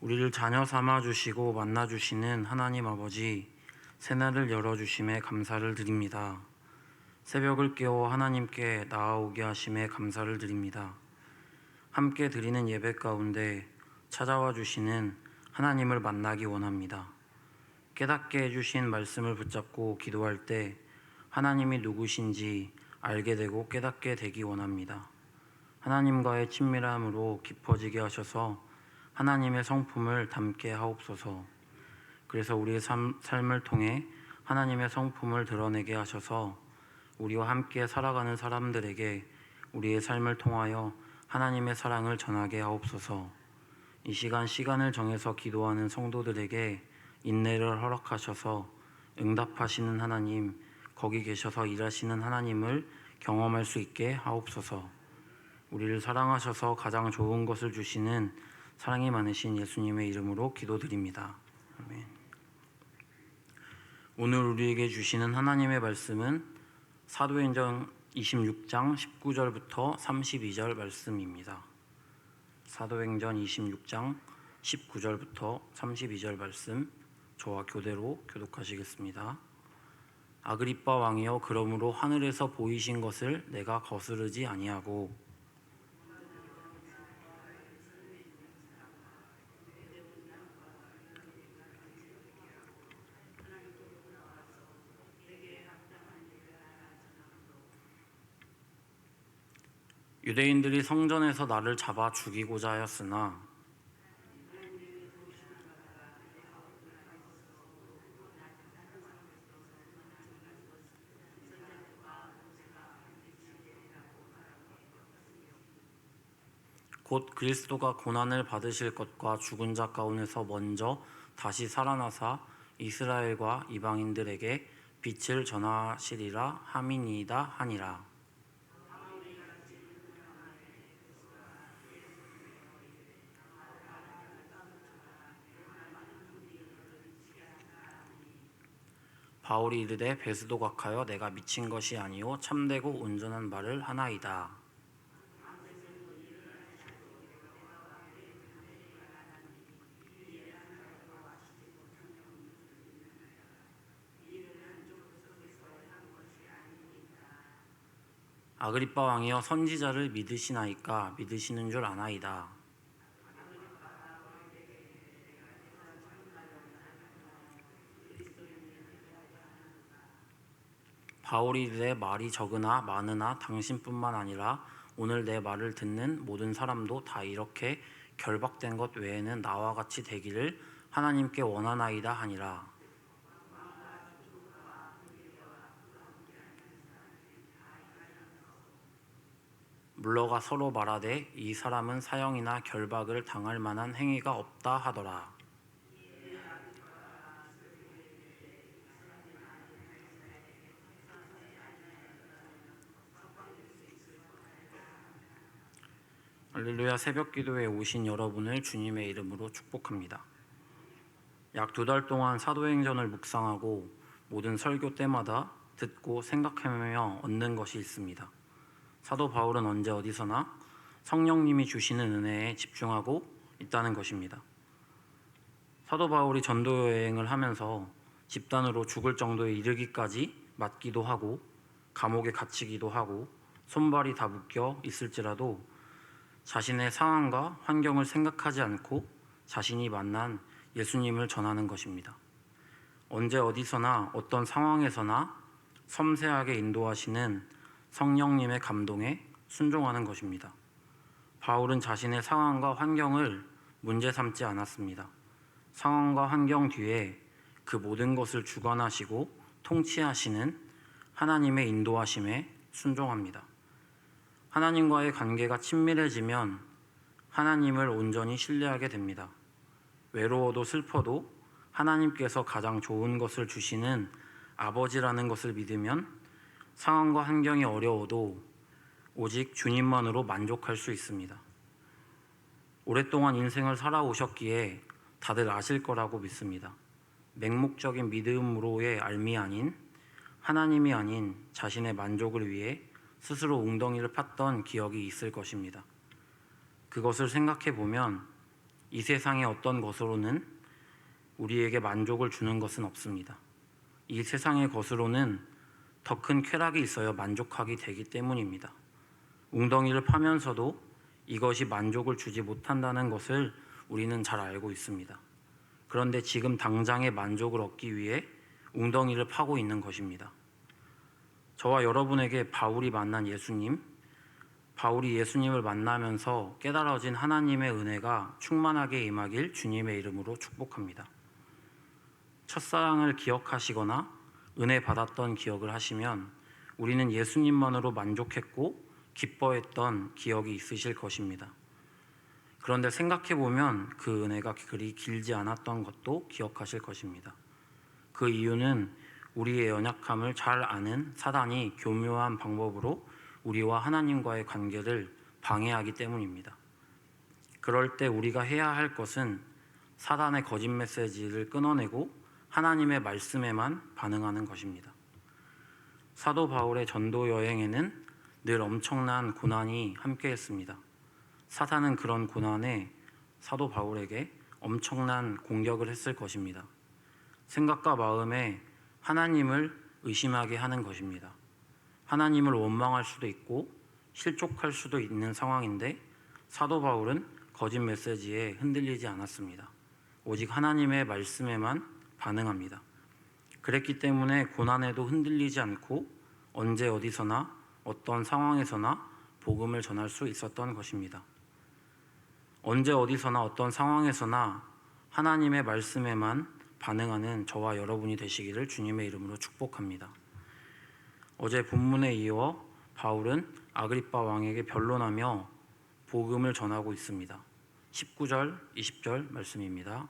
우리를 자녀 삼아 주시고 만나 주시는 하나님 아버지, 새날을 열어 주심에 감사를 드립니다. 새벽을 깨워 하나님께 나아오게 하심에 감사를 드립니다. 함께 드리는 예배 가운데 찾아와 주시는 하나님을 만나기 원합니다. 깨닫게 해주신 말씀을 붙잡고 기도할 때 하나님이 누구신지 알게 되고 깨닫게 되기 원합니다. 하나님과의 친밀함으로 깊어지게 하셔서 하나님의 성품을 담게 하옵소서. 그래서 우리의 삶을 통해 하나님의 성품을 드러내게 하셔서 우리와 함께 살아가는 사람들에게 우리의 삶을 통하여 하나님의 사랑을 전하게 하옵소서. 이 시간을 정해서 기도하는 성도들에게 인내를 허락하셔서 응답하시는 하나님, 거기 계셔서 일하시는 하나님을 경험할 수 있게 하옵소서. 우리를 사랑하셔서 가장 좋은 것을 주시는 사랑이 많으신 예수님의 이름으로 기도드립니다. 아멘. 오늘 우리에게 주시는 하나님의 말씀은 사도행전 26장 19절부터 32절 말씀입니다. 사도행전 26장 19절부터 32절 말씀, 저와 교대로 교독하시겠습니다. 아그리빠 왕이여, 그러므로 하늘에서 보이신 것을 내가 거스르지 아니하고 유대인들이 성전에서 나를 잡아 죽이고자 하였으나 곧 그리스도가 고난을 받으실 것과 죽은 자 가운데서 먼저 다시 살아나사 이스라엘과 이방인들에게 빛을 전하시리라 함이니이다 하니라. 바울이 이르되 베스도 각하여 내가 미친 것이 아니요 참되고 온전한 말을 하나이다. 아그리빠 왕이여, 선지자를 믿으시나이까? 믿으시는 줄 아나이다. 바울이 이르되 말이 적으나 많으나 당신뿐만 아니라 오늘 내 말을 듣는 모든 사람도 다 이렇게 결박된 것 외에는 나와 같이 되기를 하나님께 원하나이다 하니라. 물러가 서로 말하되 이 사람은 사형이나 결박을 당할 만한 행위가 없다 하더라. 할렐루야. 새벽 기도에 오신 여러분을 주님의 이름으로 축복합니다. 약 2달 동안 사도행전을 묵상하고 모든 설교 때마다 듣고 생각하며 얻는 것이 있습니다. 사도 바울은 언제 어디서나 성령님이 주시는 은혜에 집중하고 있다는 것입니다. 사도 바울이 전도 여행을 하면서 집단으로 죽을 정도에 이르기까지 맞기도 하고 감옥에 갇히기도 하고 손발이 다 묶여 있을지라도 자신의 상황과 환경을 생각하지 않고 자신이 만난 예수님을 전하는 것입니다. 언제 어디서나 어떤 상황에서나 섬세하게 인도하시는 성령님의 감동에 순종하는 것입니다. 바울은 자신의 상황과 환경을 문제 삼지 않았습니다. 상황과 환경 뒤에 그 모든 것을 주관하시고 통치하시는 하나님의 인도하심에 순종합니다. 하나님과의 관계가 친밀해지면 하나님을 온전히 신뢰하게 됩니다. 외로워도 슬퍼도 하나님께서 가장 좋은 것을 주시는 아버지라는 것을 믿으면 상황과 환경이 어려워도 오직 주님만으로 만족할 수 있습니다. 오랫동안 인생을 살아오셨기에 다들 아실 거라고 믿습니다. 맹목적인 믿음으로의 알미 아닌, 하나님이 아닌 자신의 만족을 위해 스스로 웅덩이를 팠던 기억이 있을 것입니다. 그것을 생각해 보면 이 세상의 어떤 것으로는 우리에게 만족을 주는 것은 없습니다. 이 세상의 것으로는 더 큰 쾌락이 있어야 만족하게 되기 때문입니다. 웅덩이를 파면서도 이것이 만족을 주지 못한다는 것을 우리는 잘 알고 있습니다. 그런데 지금 당장의 만족을 얻기 위해 웅덩이를 파고 있는 것입니다. 저와 여러분에게 바울이 만난 바울이 예수님을 만나면서 깨달아진 하나님의 은혜가 충만하게 임하길 주님의 이름으로 축복합니다. 첫사랑을 기억하시거나 은혜 받았던 기억을 하시면 우리는 예수님만으로 만족했고 기뻐했던 기억이 있으실 것입니다. 그런데 생각해보면 그 은혜가 그리 길지 않았던 것도 기억하실 것입니다. 그 이유는 우리의 연약함을 잘 아는 사단이 교묘한 방법으로 우리와 하나님과의 관계를 방해하기 때문입니다. 그럴 때 우리가 해야 할 것은 사단의 거짓 메시지를 끊어내고 하나님의 말씀에만 반응하는 것입니다. 사도 바울의 전도 여행에는 늘 엄청난 고난이 함께했습니다. 사탄은 그런 고난에 사도 바울에게 엄청난 공격을 했을 것입니다. 생각과 마음에 하나님을 의심하게 하는 것입니다. 하나님을 원망할 수도 있고 실족할 수도 있는 상황인데 사도 바울은 거짓 메시지에 흔들리지 않았습니다. 오직 하나님의 말씀에만 반응합니다. 그랬기 때문에 고난에도 흔들리지 않고 언제 어디서나 어떤 상황에서나 복음을 전할 수 있었던 것입니다. 언제 어디서나 어떤 상황에서나 하나님의 말씀에만 반응하는 저와 여러분이 되시기를 주님의 이름으로 축복합니다. 어제 본문에 이어 바울은 아그리빠 왕에게 변론하며 복음을 전하고 있습니다. 19절, 20절 말씀입니다.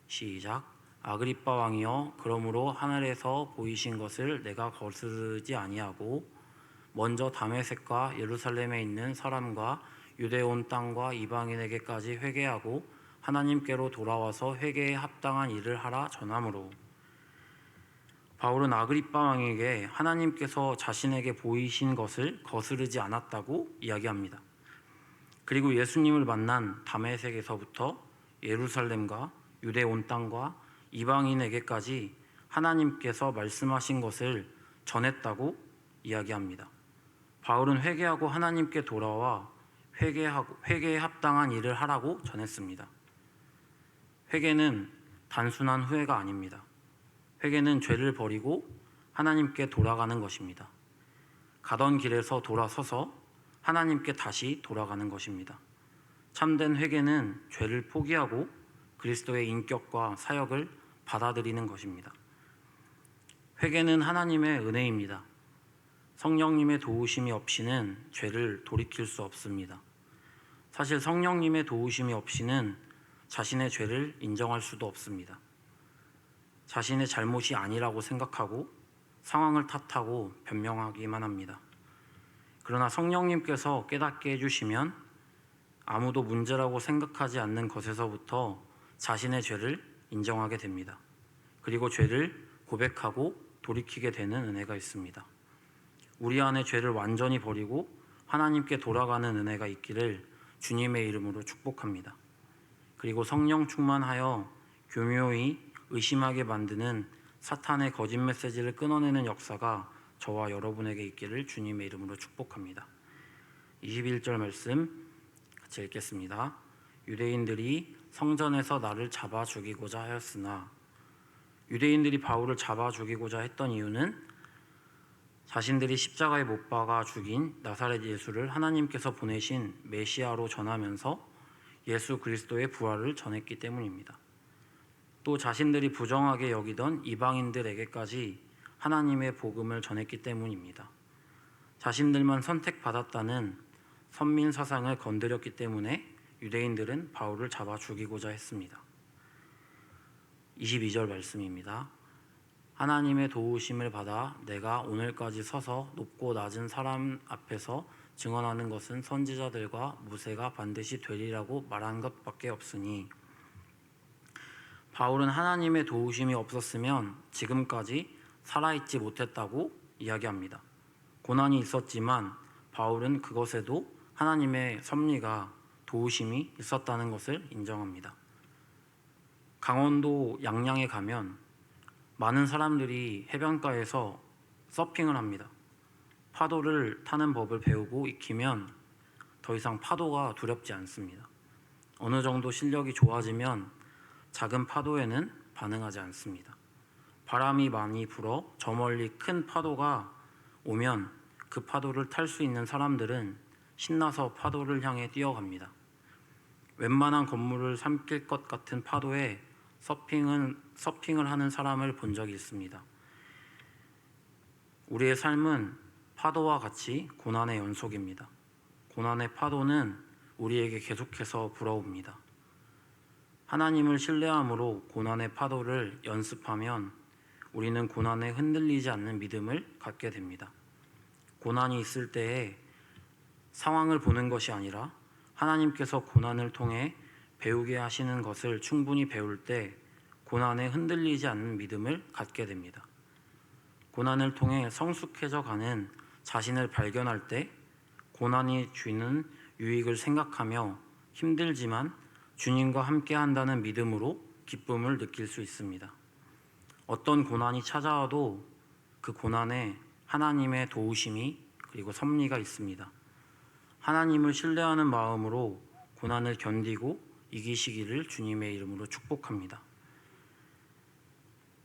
시작. 아그리빠 왕이여, 그러므로 하늘에서 보이신 것을 내가 거스르지 아니하고 먼저 다메섹과 예루살렘에 있는 사람과 유대 온 땅과 이방인에게까지 회개하고 하나님께로 돌아와서 회개에 합당한 일을 하라 전하므로. 바울은 아그리빠 왕에게 하나님께서 자신에게 보이신 것을 거스르지 않았다고 이야기합니다. 그리고 예수님을 만난 다메섹에서부터 예루살렘과 유대 온 땅과 이방인에게까지 하나님께서 말씀하신 것을 전했다고 이야기합니다. 바울은 회개하고 하나님께 돌아와 회개에 합당한 일을 하라고 전했습니다. 회개는 단순한 후회가 아닙니다. 회개는 죄를 버리고 하나님께 돌아가는 것입니다. 가던 길에서 돌아서서 하나님께 다시 돌아가는 것입니다. 참된 회개는 죄를 포기하고 그리스도의 인격과 사역을 받아들이는 것입니다. 회개는 하나님의 은혜입니다. 성령님의 도우심이 없이는 죄를 돌이킬 수 없습니다. 사실 성령님의 도우심이 없이는 자신의 죄를 인정할 수도 없습니다. 자신의 잘못이 아니라고 생각하고 상황을 탓하고 변명하기만 합니다. 그러나 성령님께서 깨닫게 해주시면 아무도 문제라고 생각하지 않는 것에서부터 자신의 죄를 인정하게 됩니다. 그리고 죄를 고백하고 돌이키게 되는 은혜가 있습니다. 우리 안에 죄를 완전히 버리고 하나님께 돌아가는 은혜가 있기를 주님의 이름으로 축복합니다. 그리고 성령 충만하여 교묘히 의심하게 만드는 사탄의 거짓 메시지를 끊어내는 역사가 저와 여러분에게 있기를 주님의 이름으로 축복합니다. 21절 말씀 같이 읽겠습니다. 유대인들이 성전에서 나를 잡아 죽이고자 하였으나, 유대인들이 바울을 잡아 죽이고자 했던 이유는 자신들이 십자가에 못 박아 죽인 나사렛 예수를 하나님께서 보내신 메시아로 전하면서 예수 그리스도의 부활을 전했기 때문입니다. 또 자신들이 부정하게 여기던 이방인들에게까지 하나님의 복음을 전했기 때문입니다. 자신들만 선택받았다는 선민 사상을 건드렸기 때문에 유대인들은 바울을 잡아 죽이고자 했습니다. 22절 말씀입니다. 하나님의 도우심을 받아 내가 오늘까지 서서 높고 낮은 사람 앞에서 증언하는 것은 선지자들과 모세가 반드시 되리라고 말한 것밖에 없으니, 바울은 하나님의 도우심이 없었으면 지금까지 살아있지 못했다고 이야기합니다. 고난이 있었지만 바울은 그것에도 하나님의 섭리가 도우심이 있었다는 것을 인정합니다. 강원도 양양에 가면 많은 사람들이 해변가에서 서핑을 합니다. 파도를 타는 법을 배우고 익히면 더 이상 파도가 두렵지 않습니다. 어느 정도 실력이 좋아지면 작은 파도에는 반응하지 않습니다. 바람이 많이 불어 저 멀리 큰 파도가 오면 그 파도를 탈 수 있는 사람들은 신나서 파도를 향해 뛰어갑니다. 웬만한 건물을 삼킬 것 같은 파도에 서핑을 하는 사람을 본 적이 있습니다. 우리의 삶은 파도와 같이 고난의 연속입니다. 고난의 파도는 우리에게 계속해서 불어옵니다. 하나님을 신뢰함으로 고난의 파도를 연습하면 우리는 고난에 흔들리지 않는 믿음을 갖게 됩니다. 고난이 있을 때에 상황을 보는 것이 아니라 하나님께서 고난을 통해 배우게 하시는 것을 충분히 배울 때 고난에 흔들리지 않는 믿음을 갖게 됩니다. 고난을 통해 성숙해져 가는 자신을 발견할 때 고난이 주는 유익을 생각하며 힘들지만 주님과 함께 한다는 믿음으로 기쁨을 느낄 수 있습니다. 어떤 고난이 찾아와도 그 고난에 하나님의 도우심이 그리고 섭리가 있습니다. 하나님을 신뢰하는 마음으로 고난을 견디고 이기시기를 주님의 이름으로 축복합니다.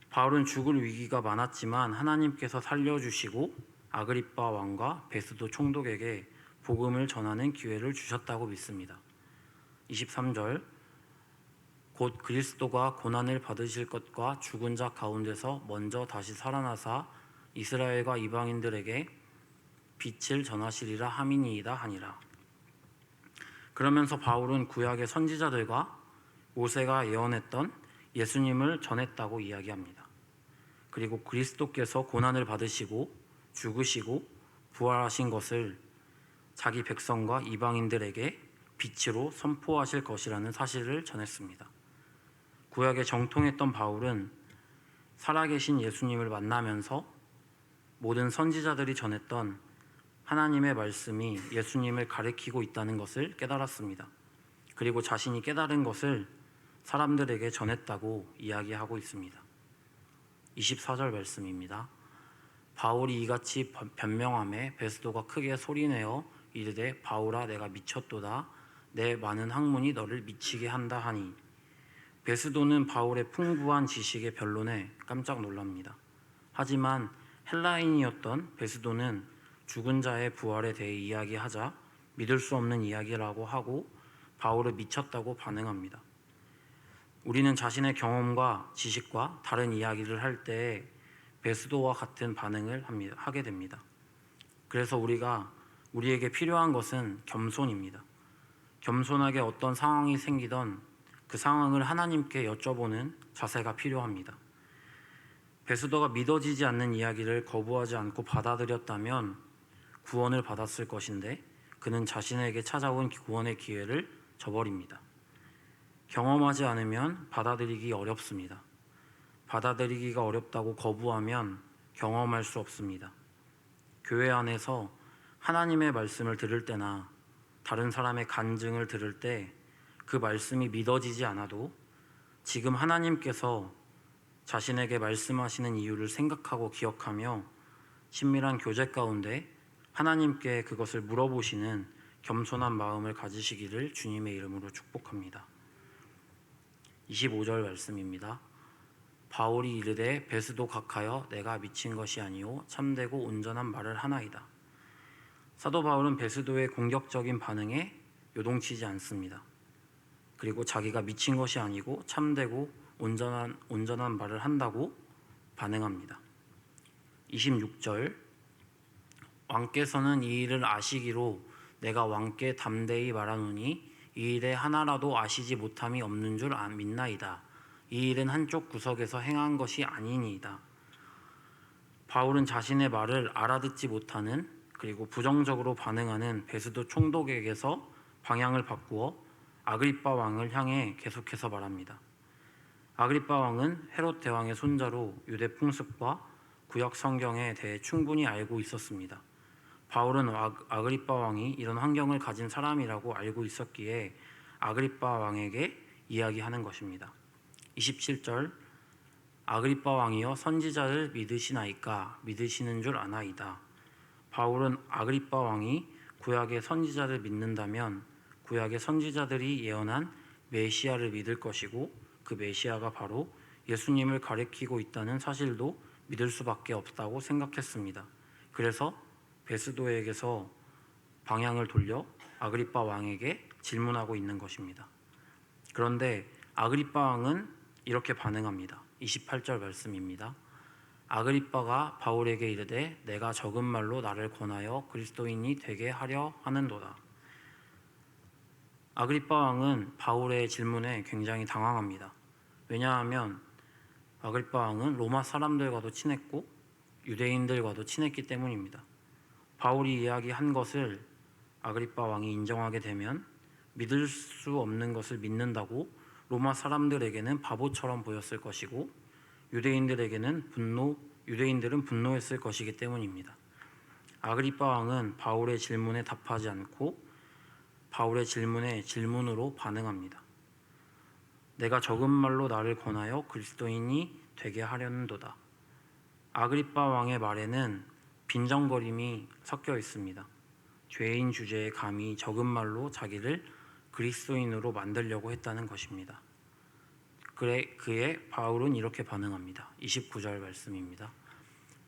바울은 죽을 위기가 많았지만 하나님께서 살려주시고 아그리빠 왕과 베스도 총독에게 복음을 전하는 기회를 주셨다고 믿습니다. 23절 곧 그리스도가 고난을 받으실 것과 죽은 자 가운데서 먼저 다시 살아나사 이스라엘과 이방인들에게 빛을 전하시리라 함이니이다 하니라. 그러면서 바울은 구약의 선지자들과 모세가 예언했던 예수님을 전했다고 이야기합니다. 그리고 그리스도께서 고난을 받으시고 죽으시고 부활하신 것을 자기 백성과 이방인들에게 빛으로 선포하실 것이라는 사실을 전했습니다. 구약에 정통했던 바울은 살아계신 예수님을 만나면서 모든 선지자들이 전했던 하나님의 말씀이 예수님을 가리키고 있다는 것을 깨달았습니다. 그리고 자신이 깨달은 것을 사람들에게 전했다고 이야기하고 있습니다. 24절 말씀입니다. 바울이 이같이 변명하매 베스도가 크게 소리내어 이르되 바울아 내가 미쳤도다 내 많은 학문이 너를 미치게 한다 하니 베스도는 바울의 풍부한 지식의 변론에 깜짝 놀랍니다. 하지만 헬라인이었던 베스도는 죽은 자의 부활에 대해 이야기하자 믿을 수 없는 이야기라고 하고 바울을 미쳤다고 반응합니다. 우리는 자신의 경험과 지식과 다른 이야기를 할 때 베스도와 같은 반응을 하게 됩니다. 그래서 우리에게 필요한 것은 겸손입니다. 겸손하게 어떤 상황이 생기던 그 상황을 하나님께 여쭤보는 자세가 필요합니다. 베스도가 믿어지지 않는 이야기를 거부하지 않고 받아들였다면 구원을 받았을 것인데 그는 자신에게 찾아온 구원의 기회를 저버립니다. 경험하지 않으면 받아들이기 어렵습니다. 받아들이기가 어렵다고 거부하면 경험할 수 없습니다. 교회 안에서 하나님의 말씀을 들을 때나 다른 사람의 간증을 들을 때 그 말씀이 믿어지지 않아도 지금 하나님께서 자신에게 말씀하시는 이유를 생각하고 기억하며 친밀한 교제 가운데 하나님께 그것을 물어보시는 겸손한 마음을 가지시기를 주님의 이름으로 축복합니다. 25절 말씀입니다. 바울이 이르되 베스도 각하여 내가 미친 것이 아니오 참되고 온전한 말을 하나이다. 사도 바울은 베스도의 공격적인 반응에 요동치지 않습니다. 그리고 자기가 미친 것이 아니고 참되고 온전한 말을 한다고 반응합니다. 26절 왕께서는 이 일을 아시기로 내가 왕께 담대히 말하노니 이 일에 하나라도 아시지 못함이 없는 줄 믿나이다. 이 일은 한쪽 구석에서 행한 것이 아니니이다. 바울은 자신의 말을 알아듣지 못하는 그리고 부정적으로 반응하는 베스도 총독에게서 방향을 바꾸어 아그리빠 왕을 향해 계속해서 말합니다. 아그리빠 왕은 헤롯 대왕의 손자로 유대 풍습과 구약 성경에 대해 충분히 알고 있었습니다. 바울은 아그리빠 왕이 이런 환경을 가진 사람이라고 알고 있었기에 아그리빠 왕에게 이야기하는 것입니다. 27절 아그리빠 왕이여 선지자를 믿으시나이까 믿으시는 줄 아나이다. 바울은 아그리빠 왕이 구약의 선지자를 믿는다면 구약의 선지자들이 예언한 메시아를 믿을 것이고 그 메시아가 바로 예수님을 가리키고 있다는 사실도 믿을 수밖에 없다고 생각했습니다. 그래서 베스도에게서 방향을 돌려 아그리빠 왕에게 질문하고 있는 것입니다. 그런데 아그리빠 왕은 이렇게 반응합니다. 28절 말씀입니다. 아그리빠가 바울에게 이르되 내가 적은 말로 나를 권하여 그리스도인이 되게 하려 하는도다. 아그리빠 왕은 바울의 질문에 굉장히 당황합니다. 왜냐하면 아그리빠 왕은 로마 사람들과도 친했고 유대인들과도 친했기 때문입니다. 바울이 이야기한 것을 아그리빠 왕이 인정하게 되면 믿을 수 없는 것을 믿는다고 로마 사람들에게는 바보처럼 보였을 것이고 유대인들은 분노했을 것이기 때문입니다. 아그리빠 왕은 바울의 질문에 답하지 않고 바울의 질문에 질문으로 반응합니다. 내가 적은 말로 나를 권하여 그리스도인이 되게 하려는도다. 아그리빠 왕의 말에는 빈정거림이 섞여 있습니다. 죄인 주제에 감히 적은 말로 자기를 그리스도인으로 만들려고 했다는 것입니다. 그에 바울은 이렇게 반응합니다. 29절 말씀입니다.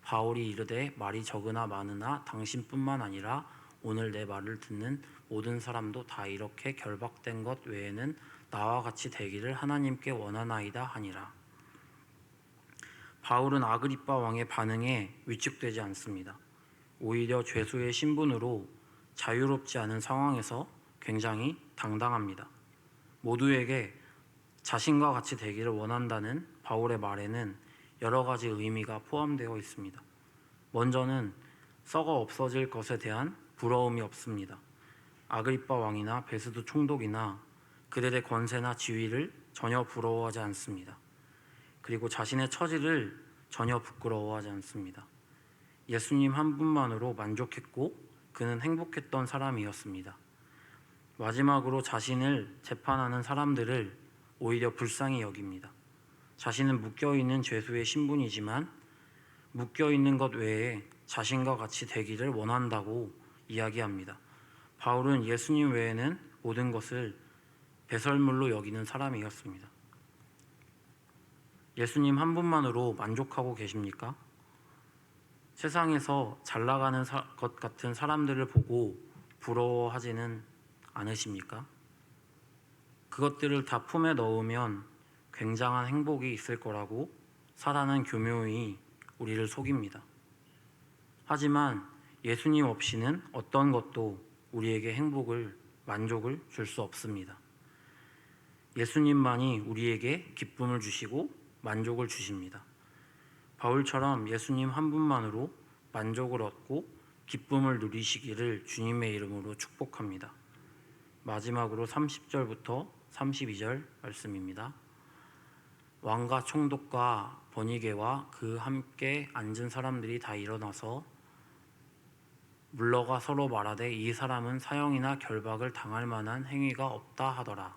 바울이 이르되 말이 적으나 많으나 당신뿐만 아니라 오늘 내 말을 듣는 모든 사람도 다 이렇게 결박된 것 외에는 나와 같이 되기를 하나님께 원하나이다 하니라. 바울은 아그리빠 왕의 반응에 위축되지 않습니다. 오히려 죄수의 신분으로 자유롭지 않은 상황에서 굉장히 당당합니다. 모두에게 자신과 같이 되기를 원한다는 바울의 말에는 여러 가지 의미가 포함되어 있습니다. 먼저는 썩어 없어질 것에 대한 부러움이 없습니다. 아그리빠 왕이나 베스도 총독이나 그들의 권세나 지위를 전혀 부러워하지 않습니다. 그리고 자신의 처지를 전혀 부끄러워하지 않습니다. 예수님 한 분만으로 만족했고 그는 행복했던 사람이었습니다. 마지막으로 자신을 재판하는 사람들을 오히려 불쌍히 여깁니다. 자신은 묶여있는 죄수의 신분이지만 묶여있는 것 외에 자신과 같이 되기를 원한다고 이야기합니다. 바울은 예수님 외에는 모든 것을 배설물로 여기는 사람이었습니다. 예수님 한 분만으로 만족하고 계십니까? 세상에서 잘 나가는 것 같은 사람들을 보고 부러워하지는 않으십니까? 그것들을 다 품에 넣으면 굉장한 행복이 있을 거라고 사단은 교묘히 우리를 속입니다. 하지만 예수님 없이는 어떤 것도 우리에게 만족을 줄 수 없습니다. 예수님만이 우리에게 기쁨을 주시고 만족을 주십니다. 바울처럼 예수님 한 분만으로 만족을 얻고 기쁨을 누리시기를 주님의 이름으로 축복합니다. 마지막으로 30절부터 32절 말씀입니다. 왕과 총독과 번이게와 그 함께 앉은 사람들이 다 일어나서 물러가 서로 말하되 이 사람은 사형이나 결박을 당할 만한 행위가 없다 하더라.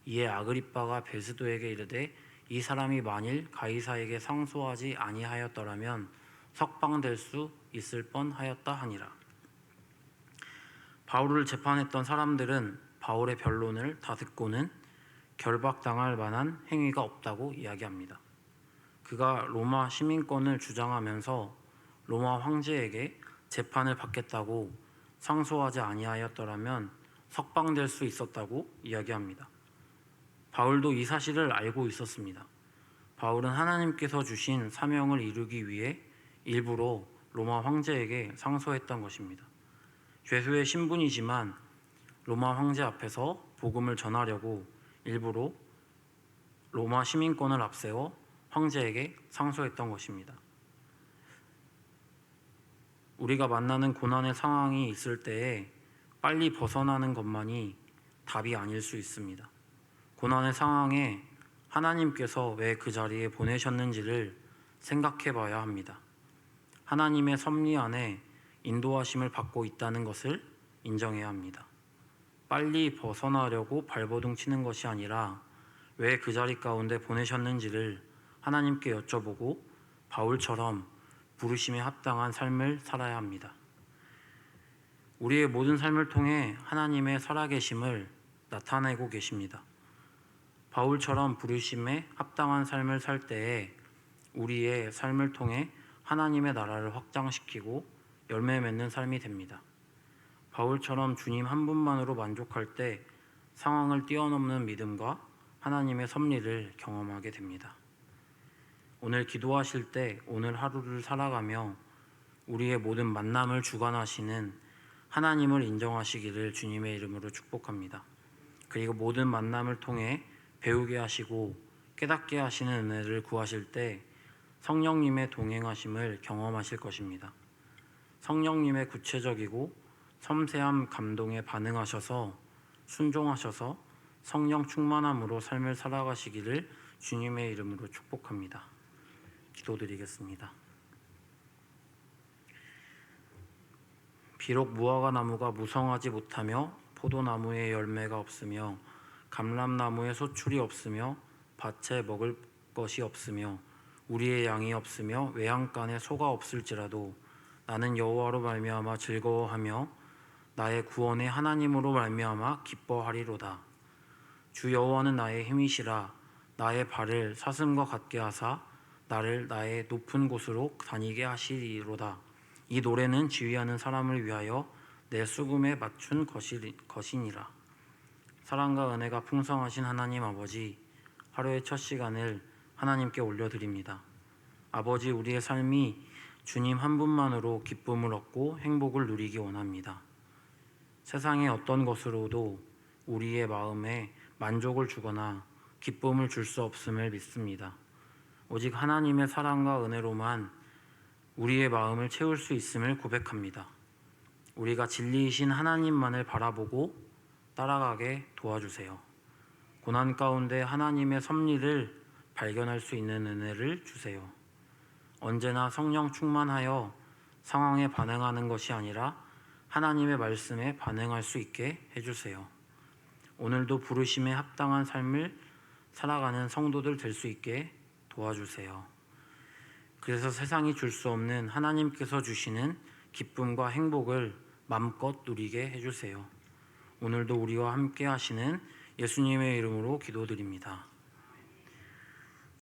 이에 아그리빠가 베스도에게 이르되 이 사람이 만일 가이사에게 상소하지 아니하였더라면 석방될 수 있을 뻔하였다 하니라. 바울을 재판했던 사람들은 바울의 변론을 다 듣고는 결박당할 만한 행위가 없다고 이야기합니다. 그가 로마 시민권을 주장하면서 로마 황제에게 재판을 받겠다고 상소하지 아니하였더라면 석방될 수 있었다고 이야기합니다. 바울도 이 사실을 알고 있었습니다. 바울은 하나님께서 주신 사명을 이루기 위해 일부러 로마 황제에게 상소했던 것입니다. 죄수의 신분이지만 로마 황제 앞에서 복음을 전하려고 일부러 로마 시민권을 앞세워 황제에게 상소했던 것입니다. 우리가 만나는 고난의 상황이 있을 때에 빨리 벗어나는 것만이 답이 아닐 수 있습니다. 고난의 상황에 하나님께서 왜 그 자리에 보내셨는지를 생각해 봐야 합니다. 하나님의 섭리 안에 인도하심을 받고 있다는 것을 인정해야 합니다. 빨리 벗어나려고 발버둥 치는 것이 아니라 왜 그 자리 가운데 보내셨는지를 하나님께 여쭤보고 바울처럼 부르심에 합당한 삶을 살아야 합니다. 우리의 모든 삶을 통해 하나님의 살아계심을 나타내고 계십니다. 바울처럼 부르심에 합당한 삶을 살 때에 우리의 삶을 통해 하나님의 나라를 확장시키고 열매 맺는 삶이 됩니다. 바울처럼 주님 한 분만으로 만족할 때 상황을 뛰어넘는 믿음과 하나님의 섭리를 경험하게 됩니다. 오늘 기도하실 때 오늘 하루를 살아가며 우리의 모든 만남을 주관하시는 하나님을 인정하시기를 주님의 이름으로 축복합니다. 그리고 모든 만남을 통해 배우게 하시고 깨닫게 하시는 은혜를 구하실 때 성령님의 동행하심을 경험하실 것입니다. 성령님의 구체적이고 섬세한 감동에 반응하셔서 순종하셔서 성령 충만함으로 삶을 살아가시기를 주님의 이름으로 축복합니다. 기도드리겠습니다. 비록 무화과 나무가 무성하지 못하며 포도나무에 열매가 없으며 감람나무에 소출이 없으며 밭에 먹을 것이 없으며 우리의 양이 없으며 외양간에 소가 없을지라도 나는 여호와로 말미암아 즐거워하며 나의 구원의 하나님으로 말미암아 기뻐하리로다. 주 여호와는 나의 힘이시라. 나의 발을 사슴과 같게 하사 나를 나의 높은 곳으로 다니게 하시리로다. 이 노래는 지휘하는 사람을 위하여 내 수금에 맞춘 것이니라. 사랑과 은혜가 풍성하신 하나님 아버지, 하루의 첫 시간을 하나님께 올려드립니다. 아버지, 우리의 삶이 주님 한 분만으로 기쁨을 얻고 행복을 누리기 원합니다. 세상의 어떤 것으로도 우리의 마음에 만족을 주거나 기쁨을 줄 수 없음을 믿습니다. 오직 하나님의 사랑과 은혜로만 우리의 마음을 채울 수 있음을 고백합니다. 우리가 진리이신 하나님만을 바라보고 따라가게 도와주세요. 고난 가운데 하나님의 섭리를 발견할 수 있는 은혜를 주세요. 언제나 성령 충만하여 상황에 반응하는 것이 아니라 하나님의 말씀에 반응할 수 있게 해주세요. 오늘도 부르심에 합당한 삶을 살아가는 성도들 될 수 있게 도와주세요. 그래서 세상이 줄 수 없는 하나님께서 주시는 기쁨과 행복을 맘껏 누리게 해주세요. 오늘도 우리와 함께 하시는 예수님의 이름으로 기도드립니다.